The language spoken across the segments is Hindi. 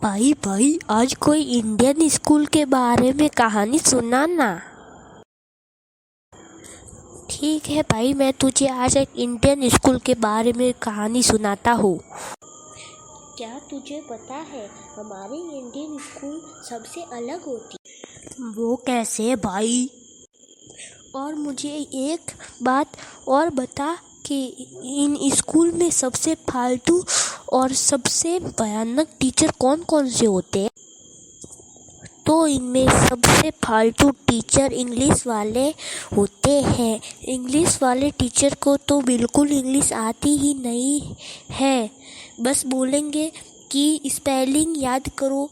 भाई भाई आज कोई इंडियन स्कूल के बारे में कहानी सुनाना। ठीक है भाई, मैं तुझे आज एक इंडियन स्कूल के बारे में कहानी सुनाता हूँ। क्या तुझे पता है हमारी इंडियन स्कूल सबसे अलग होती? वो कैसे भाई? और मुझे एक बात और बता कि इन स्कूल में सबसे फालतू और सबसे भयानक टीचर कौन कौन से होते हैं? तो इनमें सबसे फालतू टीचर इंग्लिश वाले होते हैं। इंग्लिश वाले टीचर को तो बिल्कुल इंग्लिश आती ही नहीं है, बस बोलेंगे कि स्पेलिंग याद करो।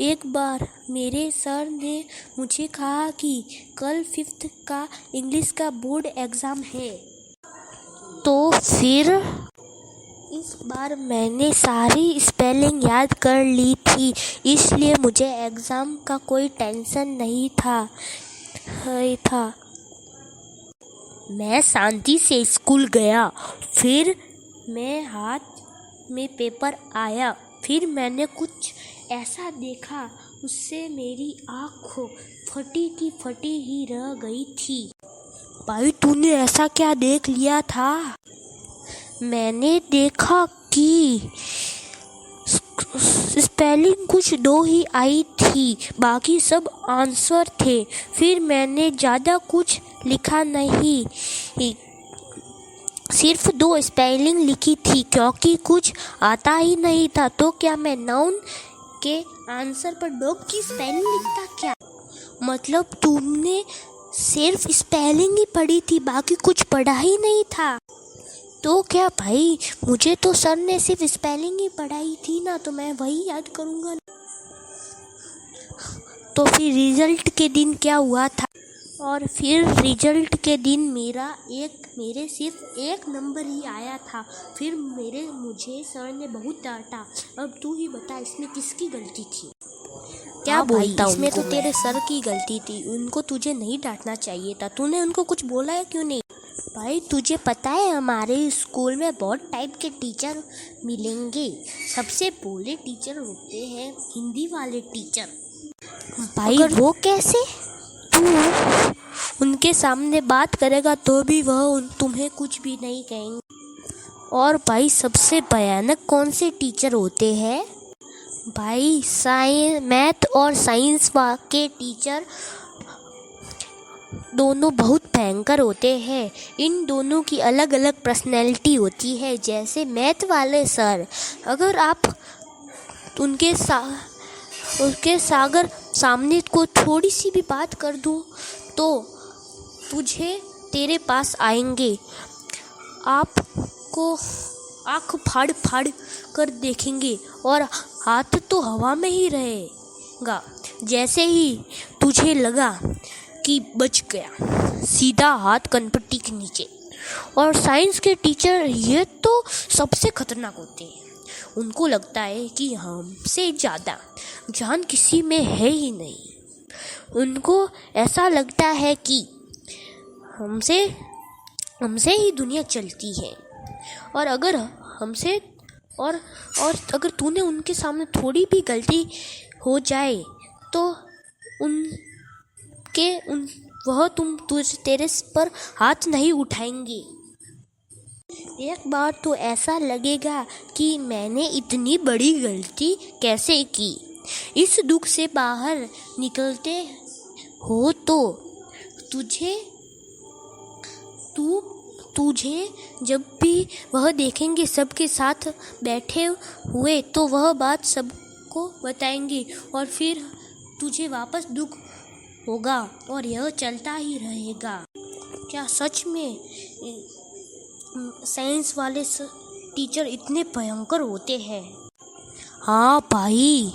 एक बार मेरे सर ने मुझे कहा कि कल 5th का इंग्लिश का बोर्ड एग्ज़ाम है, तो फिर इस बार मैंने सारी स्पेलिंग याद कर ली थी, इसलिए मुझे एग्ज़ाम का कोई टेंशन नहीं था। मैं शांति से स्कूल गया, फिर मेरे हाथ में पेपर आया, फिर मैंने कुछ ऐसा देखा, उससे मेरी आँख फटी की फटी ही रह गई थी। भाई तूने ऐसा क्या देख लिया था? मैंने देखा कि स्पेलिंग कुछ 2 ही आई थी, बाकी सब आंसर थे। फिर मैंने ज़्यादा कुछ लिखा नहीं, सिर्फ 2 स्पेलिंग लिखी थी क्योंकि कुछ आता ही नहीं था। तो क्या मैं नाउन के आंसर पर डॉग की स्पेलिंग लिखता क्या? मतलब तुमने सिर्फ स्पेलिंग ही पढ़ी थी, बाकी कुछ पढ़ा ही नहीं था? तो क्या भाई, मुझे तो सर ने सिर्फ स्पेलिंग ही पढ़ाई थी ना, तो मैं वही याद करूँगा। तो फिर रिजल्ट के दिन क्या हुआ था? और फिर रिजल्ट के दिन मेरे सिर्फ 1 नंबर ही आया था। फिर मुझे सर ने बहुत डांटा। अब तू ही बता, इसमें किसकी गलती थी? क्या बोलता हूँ, इसमें तो तेरे सर की गलती थी, उनको तुझे नहीं डांटना चाहिए था। तूने उनको कुछ बोला है क्यों नहीं? भाई तुझे पता है हमारे स्कूल में बहुत टाइप के टीचर मिलेंगे। सबसे भोले टीचर होते हैं हिंदी वाले टीचर। भाई वो कैसे? तू उनके सामने बात करेगा तो भी वह तुम्हें कुछ भी नहीं कहेंगे। और भाई सबसे भयानक कौन से टीचर होते हैं? भाई मैथ और साइंस के टीचर दोनों बहुत भयंकर होते हैं। इन दोनों की अलग अलग पर्सनैलिटी होती है। जैसे मैथ वाले सर, अगर आप उनके सामने को थोड़ी सी भी बात कर दूं तो तेरे पास आएंगे, आपको आँख फाड़ फाड़ कर देखेंगे और हाथ तो हवा में ही रहेगा। जैसे ही तुझे लगा कि बच गया, सीधा हाथ कनपट्टी के नीचे। और साइंस के टीचर ये तो सबसे खतरनाक होते हैं। उनको लगता है कि हमसे ज़्यादा जान किसी में है ही नहीं। उनको ऐसा लगता है कि हमसे ही दुनिया चलती है। और अगर अगर तूने उनके सामने थोड़ी भी गलती हो जाए तो तेरे पर हाथ नहीं उठाएंगे। एक बार तो ऐसा लगेगा कि मैंने इतनी बड़ी गलती कैसे की। इस दुख से बाहर निकलते हो तो तुझे जब भी वह देखेंगे सबके साथ बैठे हुए, तो वह बात सबको बताएंगे और फिर तुझे वापस दुख होगा और यह चलता ही रहेगा। क्या सच में साइंस वाले टीचर इतने भयंकर होते हैं? हाँ भाई।